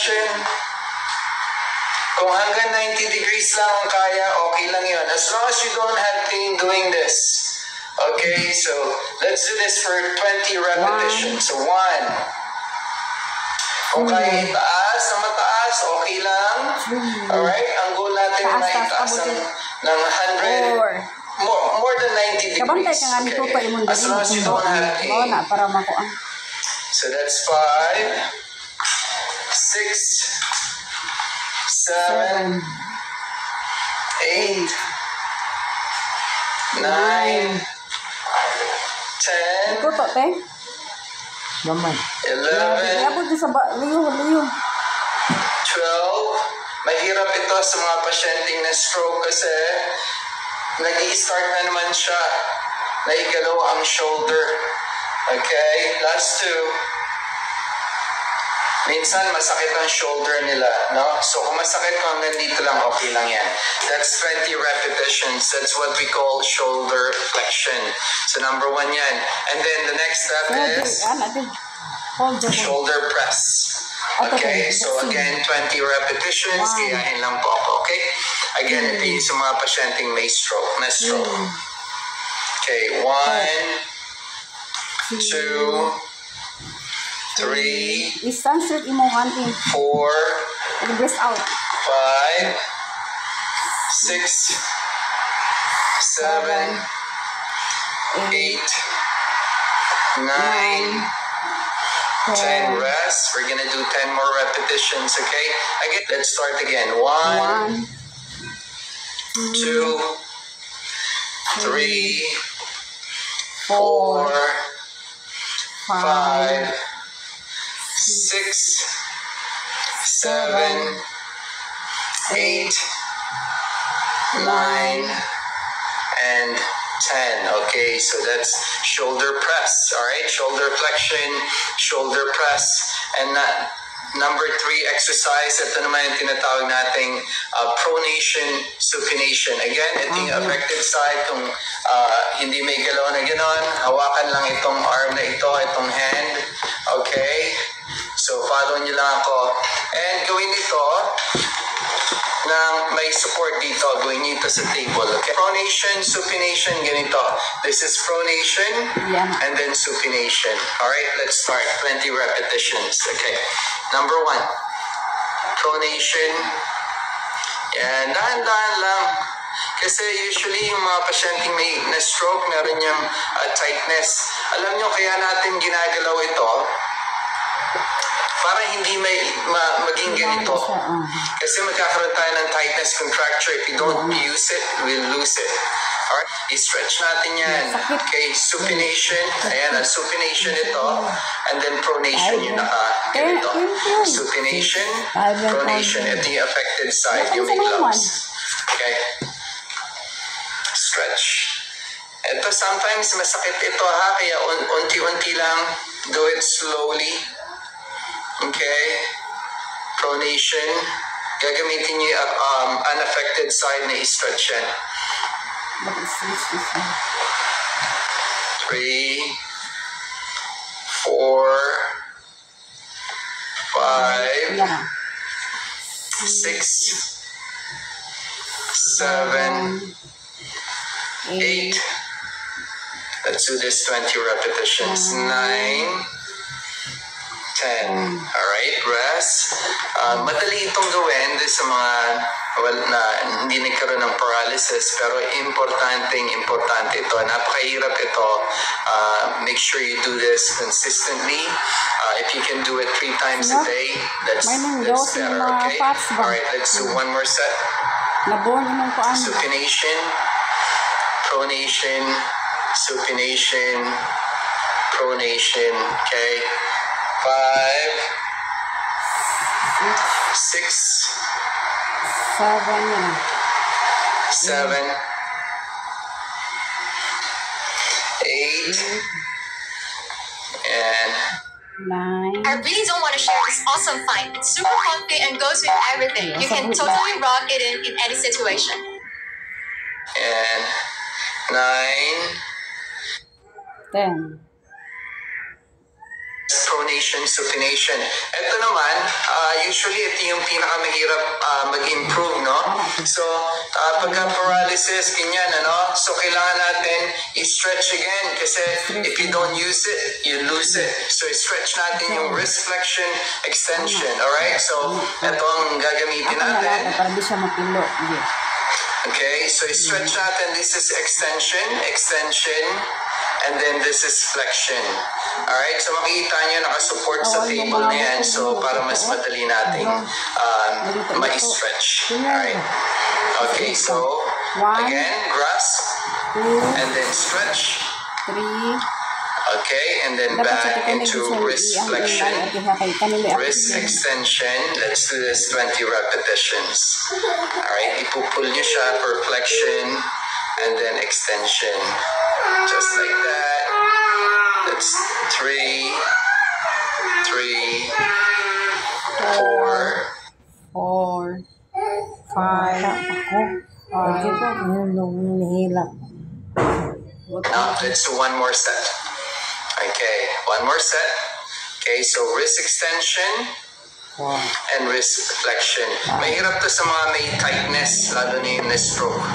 flexion, kung hanggang 90 degrees lang ang kaya, okay lang yun. As long as you don't have pain doing this. Okay, so let's do this for 20 repetitions. So 1. Kung kaya itaas na mataas, okay lang. Alright, ang goal natin na itaas ng 100. More than 90 degrees. Okay. As long as you don't have pain. So that's 5, 6, 7, 8, 9, 10, 11, 12. Mahirap ito sa mga pasyenteng na stroke kasi nag-i-start na naman siya. Naigalaw ang shoulder. Okay? Last 2. Minsan masakit ang shoulder nila, no? So kung masakit ko hanggang dito lang, okay lang yan. That's 20 repetitions. That's what we call shoulder flexion. So number 1 yan. And then the next step is shoulder press. Okay, so again, 20 repetitions. Gayahin lang po ako, okay? Again, ito yung sa mga pasyenteng may stroke, na stroke. Okay, 1, 2, 3, 4, 5, 6, 7, 8, 9, 10. Rest. We're gonna do 10 more repetitions, okay? Again, let's start again. 1, 2, 3, 4, 5, 6, 7, 8, 9, and 10. Okay, so that's shoulder press. All right, shoulder flexion, shoulder press, and number 3 exercise. Ito naman yung tinatawag nating pronation, supination. Again, ito yung affected side. Kung hindi may galaw na gano'n, hawakan lang itong arm na ito, itong hand. Okay, so follow nyo lang ako. And gawin ito na may support dito, gawin nyo ito sa table. Okay? Pronation, supination, ganito. This is pronation, and then supination. Alright, let's start. 20 repetitions. Okay. Number 1. Pronation. Yan, dahan-dahan lang. Kasi usually yung mga pasyenteng may na-stroke, meron yung tightness. Alam nyo, kaya natin ginagalaw ito para hindi maging ganito. Kasi magkakaroon tayo ng tightness contracture. If you don't use it, we'll lose it. Alright? I-stretch natin yan. Okay, supination. Ayan, supination ito. And then pronation yung ganito. Supination, pronation. Ito yung affected side, yung may gloves. Okay? Stretch. Ito, sometimes masakit ito ha, kaya unti-unti lang. Do it slowly. Okay, pronation. Gagamitin niyo yung unaffected side na i-stretch yan. 3, 4, 5, 6, 7, 8. Let's do this 20 repetitions. 9, 10. Alright, rest. Madali itong gawin sa mga na hindi nagkaroon ng paralysis, pero importante ito. Napakahirap ito. Make sure you do this consistently. If you can do it 3 times a day, that's better, okay? Alright, let's do one more set. Supination, pronation, supination, pronation, okay? 5, 6, 7, 8, and 9. I really don't want to share this awesome find. It's super comfy and goes with everything. You can totally rock it in any situation. And 9, 10. pronation, supination. Ito naman, usually ito yung pinakamahirap mag-improve, no? So, pagka paralysis, ganyan, ano? So, kailangan natin i-stretch again kasi if you don't use it, you lose it. So, i-stretch natin yung wrist flexion, extension, alright? So, ito ang gagamitin natin. Para di siya mapilo. Okay, so i-stretch natin. This is extension, and then this is flexion. Alright, so makikita nyo nakasupport sa table na yan. So, para mas madali nating ma-stretch. Alright. Okay, so, again, grasp, and then stretch. 3. Okay, and then back into wrist flexion, wrist extension. Let's do this 20 repetitions. Alright, ipupull nyo siya for flexion and then extension. Just like that. That's 3, 4, 5. Now, let's do one more set. Okay, one more set. Okay, so wrist extension and wrist flexion. Mahirap to sa mga may tightness, lalo na yung stroke.